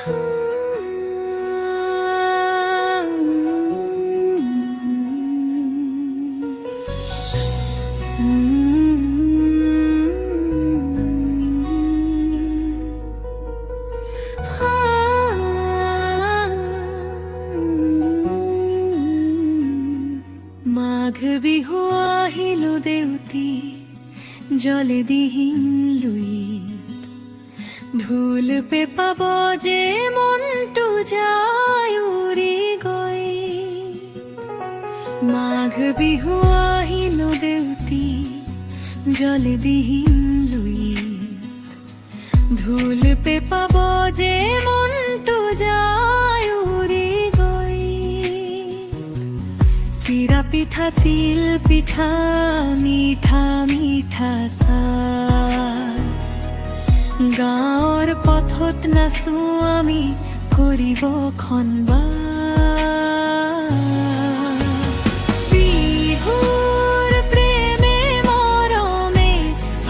মাঘ বিহু আহিলো দেউতি জলে দিহিং লুই ঢোল পেপা বজে মনটো যায় উৰি গৈ মাঘ বিহু আহিলো দেউতি জলে দিহিং লুই ঢোল পেপা বজে মনটো যায় উৰি গৈ চিৰা পিঠা তিল পিঠা মিঠা মিঠা চাহ গাঁৱৰ পথত নাচো আমি কৰিব খনবা বিহুৰ প্ৰেমে মৰমে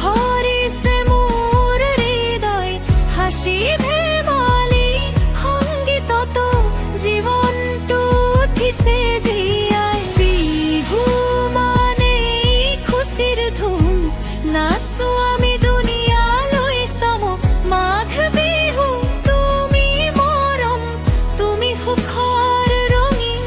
ভৰিছে মোৰ হৃদয় হাসি ধেমালি সংগীততো জীৱনটো উঠিছে জীয়াই বিহু মানে খুচিৰ ধুম নাচো আমি দুনিয়ালৈ চমক মাঘ বিহু তুমি মৰম তুমি সুখৰ ৰঙীন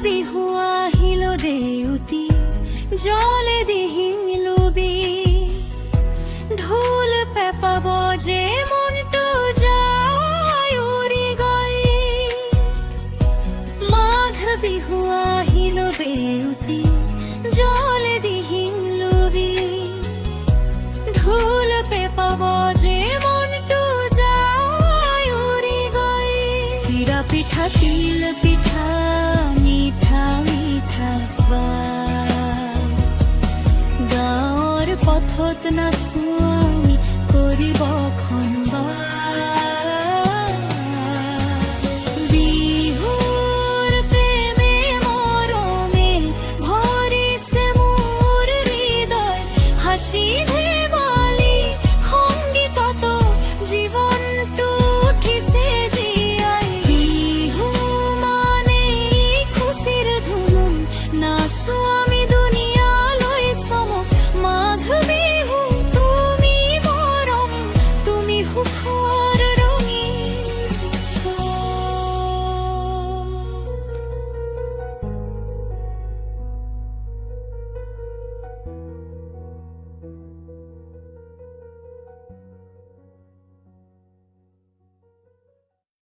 বিহু আহিলো দেউতি জলে দিহিং লুবি ঢোল পেপা বজে মনটো যায় উৰি গৈ মাঘ বিহু আহিলো দেউতি জলে দিহিং লুবি ঢোল পেপা বজে মনটো যায় উৰি গৈ চিৰা পিঠা তিল পিঠা মিঠা মিঠা স্বাদ গাঁৱৰ পথত নাচো আমি কৰিব খনবা বিহুৰ প্ৰেমে মৰমে ভৰিছে মোৰ হৃদয় হাসি ধেমালি